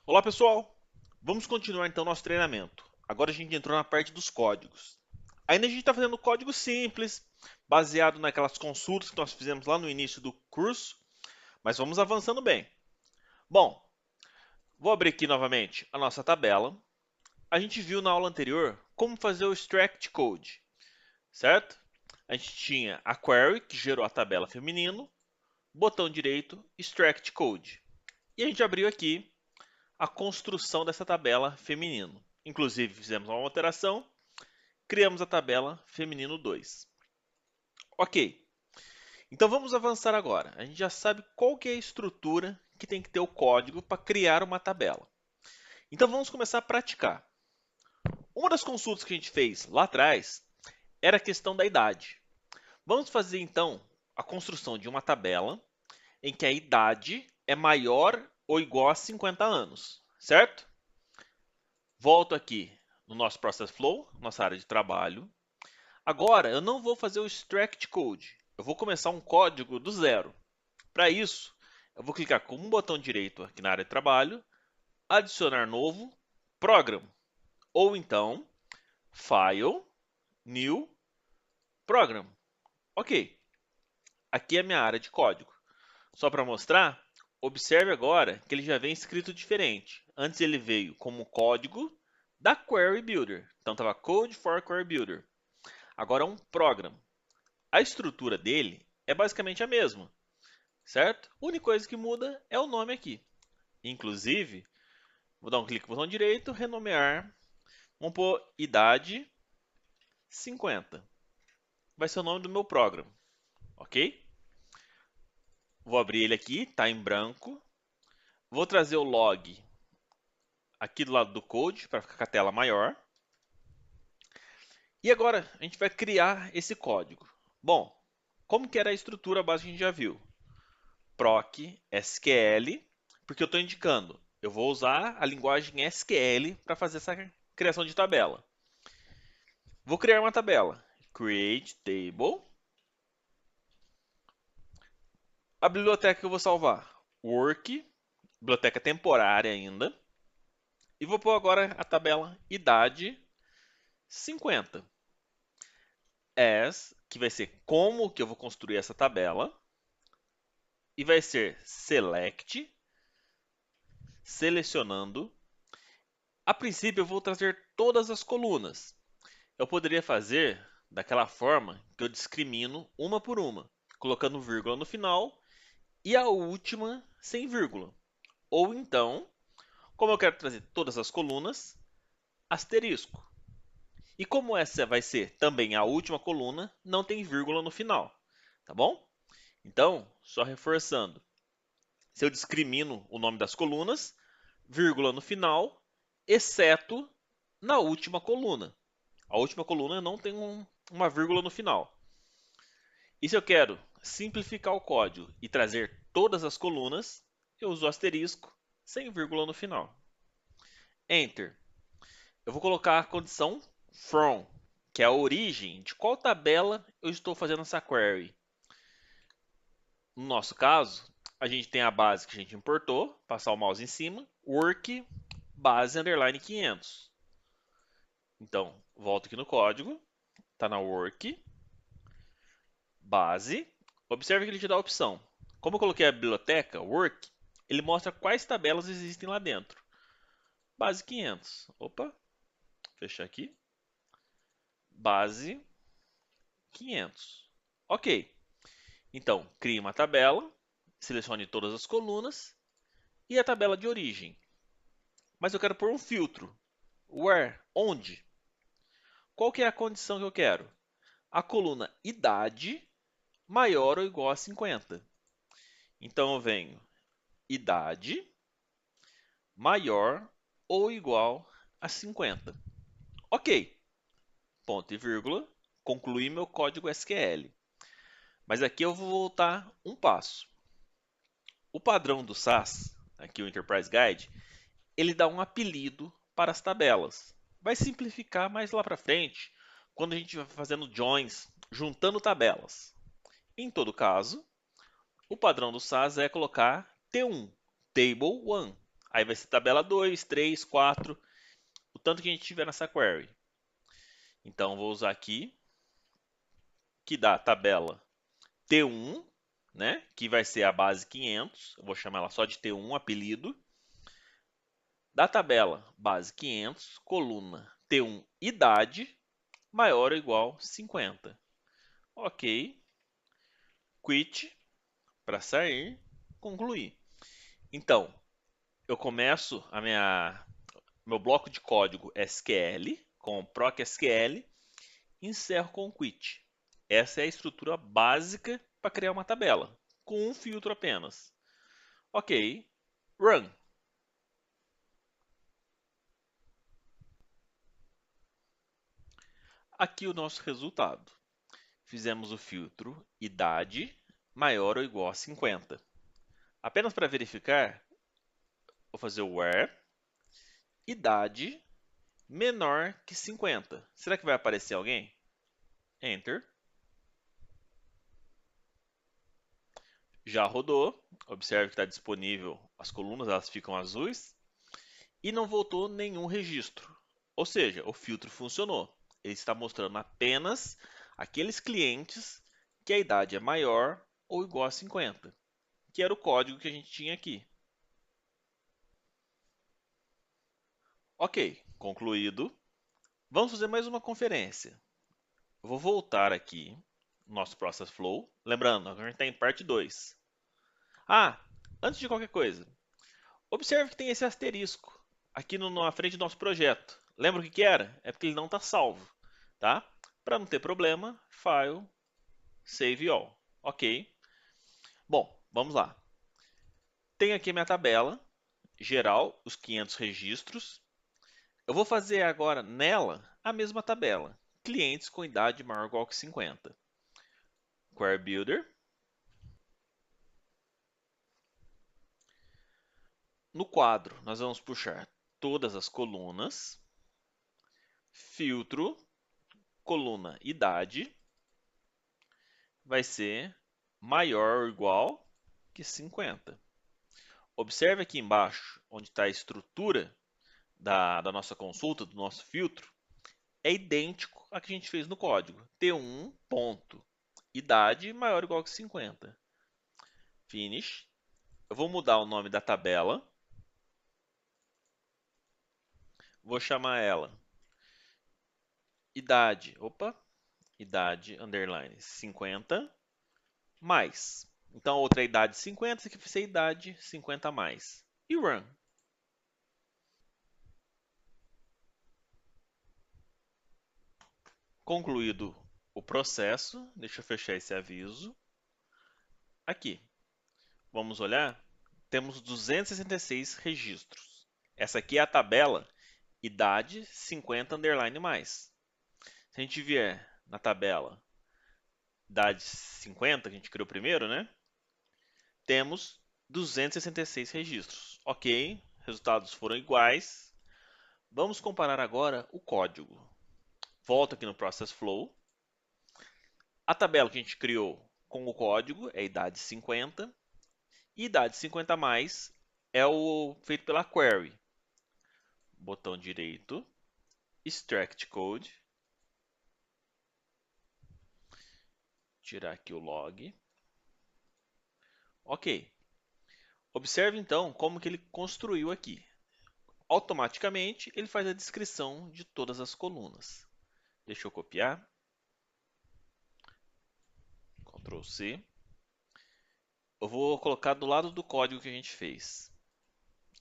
Olá pessoal, vamos continuar então nosso treinamento. Agora a gente entrou na parte dos códigos. Ainda a gente está fazendo código simples, baseado naquelas consultas que nós fizemos lá no início do curso, mas vamos avançando bem. Bom, vou abrir aqui novamente a nossa tabela. A gente viu na aula anterior como fazer o extract code, certo? A gente tinha a query, que gerou a tabela feminino, botão direito, extract code. E a gente abriu aqui a construção dessa tabela feminino. Inclusive, fizemos uma alteração, criamos a tabela feminino 2. Ok, então vamos avançar agora. A gente já sabe qual que é a estrutura que tem que ter o código para criar uma tabela. Então vamos começar a praticar. Uma das consultas que a gente fez lá atrás era a questão da idade. Vamos fazer então a construção de uma tabela em que a idade é maior ou igual a 50 anos, certo? Volto aqui no nosso Process Flow, nossa área de trabalho. Agora, eu não vou fazer o extract code. Eu vou começar um código do zero. Para isso, eu vou clicar com um botão direito aqui na área de trabalho, adicionar novo, Program. Ou então, File, New, Program. Ok, aqui é a minha área de código. Só para mostrar, observe agora que ele já vem escrito diferente. Antes ele veio como código da Query Builder. Então estava Code for Query Builder. Agora é um program. A estrutura dele é basicamente a mesma, certo? A única coisa que muda é o nome aqui. Inclusive, vou dar um clique no botão direito, renomear. Vamos pôr idade 50. Vai ser o nome do meu programa, ok? Vou abrir ele aqui, está em branco. Vou trazer o log aqui do lado do code para ficar com a tela maior. E agora a gente vai criar esse código. Bom, como que era a estrutura básica que a gente já viu? Proc SQL, porque eu estou indicando, eu vou usar a linguagem SQL para fazer essa criação de tabela. Vou criar uma tabela. Create table. A biblioteca que eu vou salvar, work, biblioteca temporária ainda. E vou pôr agora a tabela idade 50. As, que vai ser como que eu vou construir essa tabela. E vai ser select, selecionando. A princípio eu vou trazer todas as colunas. Eu poderia fazer daquela forma que eu discrimino uma por uma, colocando vírgula no final e a última sem vírgula. Ou então, como eu quero trazer todas as colunas, asterisco. E como essa vai ser também a última coluna, não tem vírgula no final, tá bom? Então, só reforçando, se eu discrimino o nome das colunas, vírgula no final, exceto na última coluna. A última coluna não tem uma vírgula no final. E se eu quero simplificar o código e trazer todas as colunas, eu uso o asterisco sem vírgula no final. Enter. Eu vou colocar a condição from, que é a origem de qual tabela eu estou fazendo essa query. No nosso caso, a gente tem a base que a gente importou, passar o mouse em cima, work base underline 500. Então, volto aqui no código, está na work, base. Observe que ele te dá a opção. Como eu coloquei a biblioteca, work, ele mostra quais tabelas existem lá dentro. Base 500. Opa, fechar aqui. Base 500. Ok. Então, crie uma tabela, selecione todas as colunas e a tabela de origem. Mas eu quero pôr um filtro. Where? Onde? Qual que é a condição que eu quero? A coluna idade maior ou igual a 50. Então eu venho idade maior ou igual a 50. Ok, ponto e vírgula, concluí meu código SQL. Mas aqui eu vou voltar um passo. O padrão do SAS, aqui o Enterprise Guide, ele dá um apelido para as tabelas. Vai simplificar mais lá para frente, quando a gente vai fazendo joins, juntando tabelas. Em todo caso, o padrão do SAS é colocar T1, Table 1. Aí vai ser tabela 2, 3, 4, o tanto que a gente tiver nessa query. Então, vou usar aqui, que dá a tabela T1, né, que vai ser a base 500, eu vou chamar ela só de T1, apelido. Da tabela base 500, coluna T1 idade, maior ou igual 50. Ok, quit, para sair, concluir. Então, eu começo meu bloco de código SQL, com proc SQL, e encerro com quit. Essa é a estrutura básica para criar uma tabela, com um filtro apenas. Ok, run. Aqui o nosso resultado. Fizemos o filtro idade maior ou igual a 50. Apenas para verificar, vou fazer o where idade menor que 50. Será que vai aparecer alguém? Enter. Já rodou. Observe que está disponível as colunas, elas ficam azuis. E não voltou nenhum registro. Ou seja, o filtro funcionou. Ele está mostrando apenas aqueles clientes que a idade é maior ou igual a 50, que era o código que a gente tinha aqui. Ok, concluído. Vamos fazer mais uma conferência. Eu vou voltar aqui no nosso Process Flow. Lembrando, a gente está em parte 2. Ah, antes de qualquer coisa, observe que tem esse asterisco aqui na frente do nosso projeto. Lembra o que era? É porque ele não está salvo, tá? Para não ter problema, File, Save All. Ok. Bom, vamos lá. Tenho aqui minha tabela geral, os 500 registros. Eu vou fazer agora nela a mesma tabela. Clientes com idade maior ou igual que 50. Query Builder. No quadro, nós vamos puxar todas as colunas. Filtro, coluna idade, vai ser maior ou igual que 50. Observe aqui embaixo, onde está a estrutura da nossa consulta, do nosso filtro, é idêntico a que a gente fez no código. T1 ponto, idade maior ou igual que 50. Finish. Eu vou mudar o nome da tabela. Vou chamar ela idade underline 50 mais. Então, outra idade 50, essa aqui vai ser idade 50 mais. E run. Concluído o processo, deixa eu fechar esse aviso. Aqui, vamos olhar, temos 266 registros. Essa aqui é a tabela idade 50 underline mais. Se a gente vier na tabela idade 50, que a gente criou primeiro, né? Temos 266 registros. Ok, resultados foram iguais. Vamos comparar agora o código. Volto aqui no Process Flow. A tabela que a gente criou com o código é idade 50. E idade 50 mais é o feito pela query. Botão direito, Extract Code. Tirar aqui o log. Ok. Observe então como que ele construiu aqui. Automaticamente ele faz a descrição de todas as colunas. Deixa eu copiar. Ctrl C. Eu vou colocar do lado do código que a gente fez.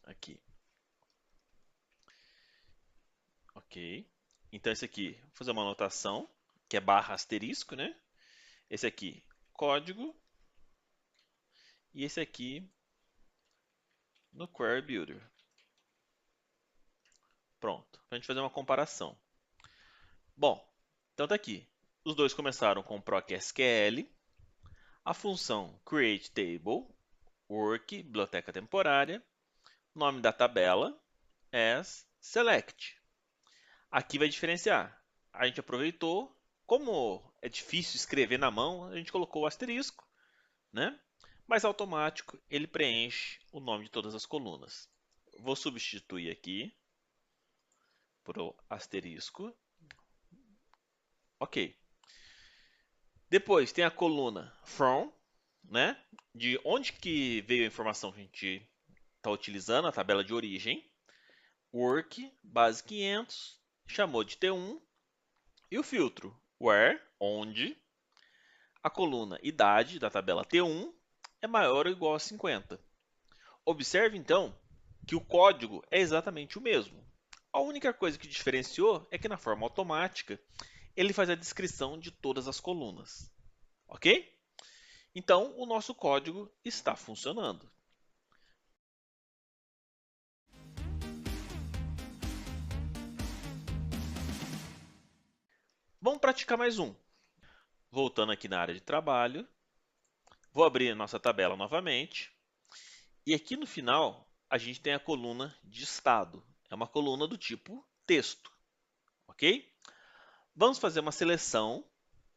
Aqui. Ok. Então esse aqui, vou fazer uma anotação, que é barra asterisco, né? Esse aqui, código. E esse aqui, no Query Builder. Pronto, para a gente fazer uma comparação. Bom, então tá aqui. Os dois começaram com procSQL, a função createTable, work, biblioteca temporária, nome da tabela, as select. Aqui vai diferenciar. A gente aproveitou, como é difícil escrever na mão, a gente colocou o asterisco, né? Mas automático ele preenche o nome de todas as colunas. Vou substituir aqui por o asterisco. Ok. Depois tem a coluna from, né? De onde que veio a informação que a gente está utilizando, a tabela de origem. Work, base 500, chamou de T1. E o filtro, where, onde, a coluna idade da tabela T1 é maior ou igual a 50. Observe então que o código é exatamente o mesmo. A única coisa que diferenciou é que na forma automática ele faz a descrição de todas as colunas. Ok? Então o nosso código está funcionando. Vamos praticar mais um. Voltando aqui na área de trabalho, vou abrir a nossa tabela novamente. E aqui no final, a gente tem a coluna de estado. É uma coluna do tipo texto, ok? Vamos fazer uma seleção,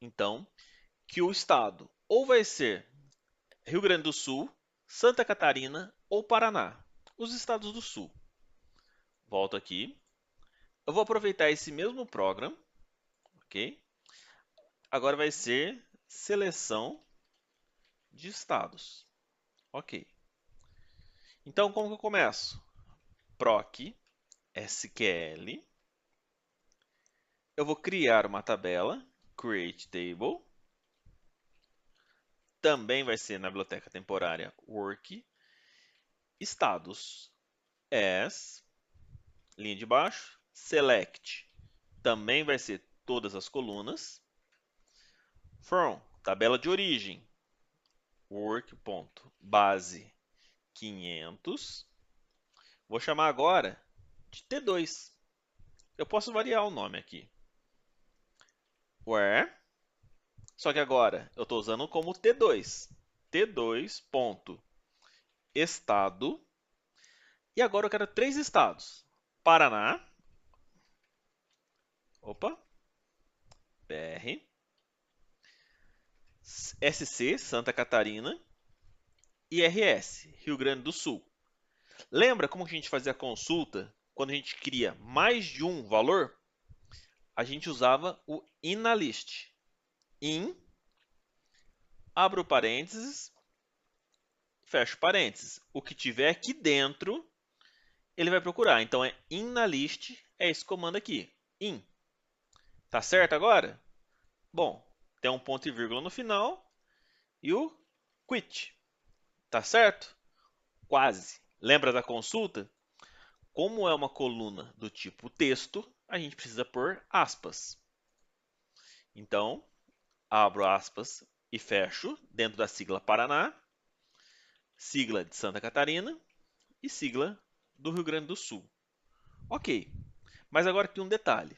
então, que o estado ou vai ser Rio Grande do Sul, Santa Catarina ou Paraná. Os estados do Sul. Volto aqui. Eu vou aproveitar esse mesmo programa, ok? Agora vai ser seleção de estados. Ok. Então, como que eu começo? Proc SQL. Eu vou criar uma tabela, create table. Também vai ser na biblioteca temporária work. Estados as, linha de baixo, select. Também vai ser todas as colunas. From, tabela de origem, work.base 500. Vou chamar agora de T2. Eu posso variar o nome aqui. Where, só que agora eu estou usando como T2. T2.estado. E agora eu quero 3 estados. Paraná. Opa. BR. SC, Santa Catarina. E RS, Rio Grande do Sul. Lembra como a gente fazia a consulta quando a gente cria mais de um valor? A gente usava o INALIST. In, abro parênteses, fecho parênteses. O que tiver aqui dentro, ele vai procurar. Então é INALIST, é esse comando aqui. In. Tá certo agora? Bom, tem um ponto e vírgula no final e o quit. Tá certo? Quase. Lembra da consulta? Como é uma coluna do tipo texto, a gente precisa pôr aspas. Então, abro aspas e fecho dentro da sigla Paraná, sigla de Santa Catarina e sigla do Rio Grande do Sul. Ok, mas agora aqui um detalhe.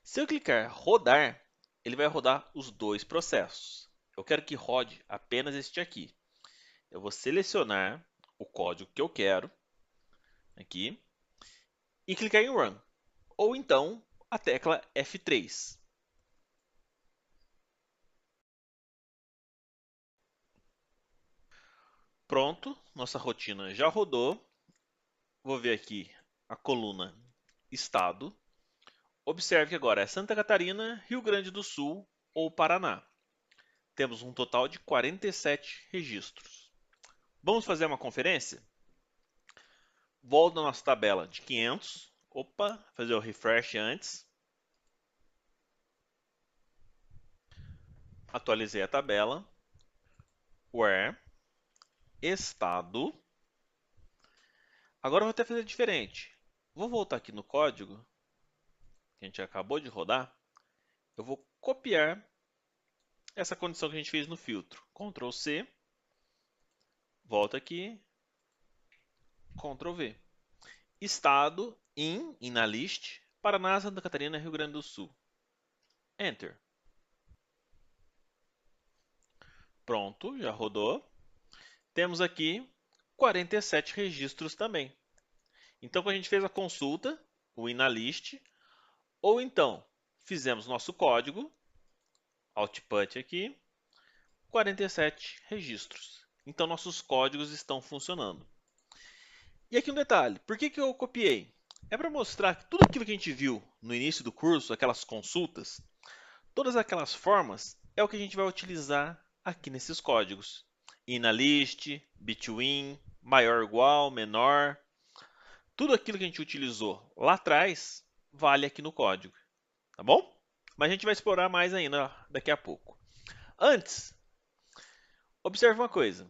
Se eu clicar rodar, ele vai rodar os dois processos. Eu quero que rode apenas este aqui. Eu vou selecionar o código que eu quero aqui e clicar em Run. Ou então a tecla F3. Pronto, nossa rotina já rodou. Vou ver aqui a coluna Estado. Observe que agora é Santa Catarina, Rio Grande do Sul ou Paraná. Temos um total de 47 registros. Vamos fazer uma conferência? Volto na nossa tabela de 500. Opa, fazer o refresh antes. Atualizei a tabela. Where, estado. Agora eu vou até fazer diferente. Vou voltar aqui no código que a gente acabou de rodar. Eu vou copiar essa condição que a gente fez no filtro. Ctrl C. Volta aqui. Ctrl V. Estado in na list, Paraná, Santa Catarina, Rio Grande do Sul. Enter. Pronto, já rodou. Temos aqui 47 registros também. Então, quando a gente fez a consulta, o INALIST, ou então fizemos nosso código, output aqui, 47 registros. Então, nossos códigos estão funcionando. E aqui um detalhe, por que eu copiei? É para mostrar que tudo aquilo que a gente viu no início do curso, aquelas consultas, todas aquelas formas, é o que a gente vai utilizar aqui nesses códigos. Inalist, between, maior ou igual, menor, tudo aquilo que a gente utilizou lá atrás, vale aqui no código, tá bom? Mas a gente vai explorar mais ainda daqui a pouco. Antes, observe uma coisa.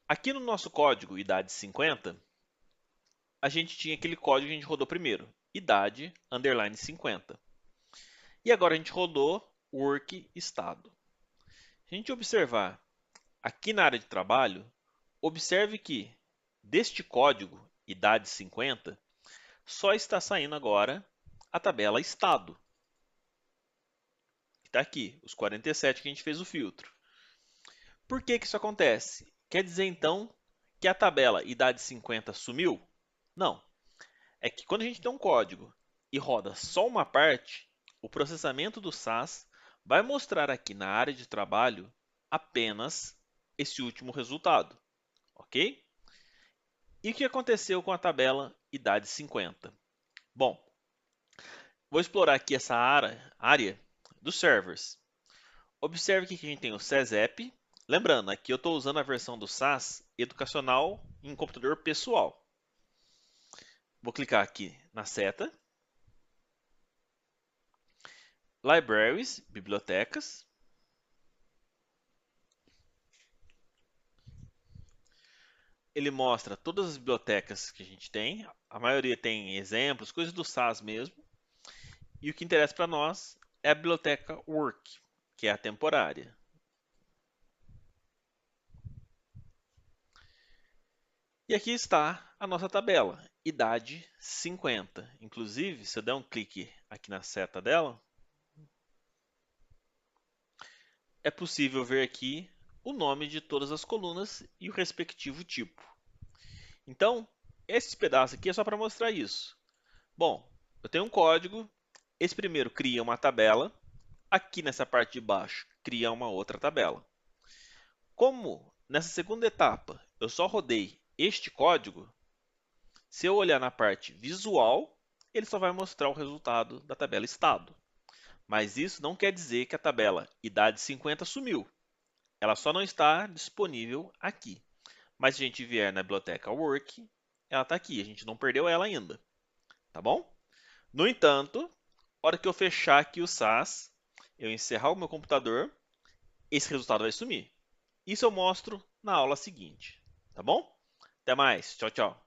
Aqui no nosso código idade 50, a gente tinha aquele código que a gente rodou primeiro, idade underline 50. E agora a gente rodou work estado. Se a gente observar aqui na área de trabalho, observe que deste código idade 50 só está saindo agora a tabela estado. Que está aqui, os 47 que a gente fez o filtro. Por que isso acontece? Quer dizer então que a tabela idade 50 sumiu? Não. É que quando a gente tem um código e roda só uma parte, o processamento do SAS vai mostrar aqui na área de trabalho apenas esse último resultado, ok? E o que aconteceu com a tabela idade 50? Bom, vou explorar aqui essa área dos servers. Observe que aqui a gente tem o SESEP. Lembrando, aqui eu estou usando a versão do SAS educacional em computador pessoal. Vou clicar aqui na seta. Libraries, bibliotecas. Ele mostra todas as bibliotecas que a gente tem. A maioria tem exemplos, coisas do SAS mesmo. E o que interessa para nós é a biblioteca Work, que é a temporária. E aqui está a nossa tabela, idade 50. Inclusive, se eu der um clique aqui na seta dela, é possível ver aqui o nome de todas as colunas e o respectivo tipo. Então, esse pedaço aqui é só para mostrar isso. Bom, eu tenho um código, esse primeiro cria uma tabela, aqui nessa parte de baixo cria uma outra tabela. Como nessa segunda etapa eu só rodei este código, se eu olhar na parte visual, ele só vai mostrar o resultado da tabela estado. Mas isso não quer dizer que a tabela idade 50 sumiu. Ela só não está disponível aqui. Mas se a gente vier na biblioteca Work, ela está aqui. A gente não perdeu ela ainda. Tá bom? No entanto, na hora que eu fechar aqui o SAS, eu encerrar o meu computador, esse resultado vai sumir. Isso eu mostro na aula seguinte. Tá bom? Até mais. Tchau, tchau.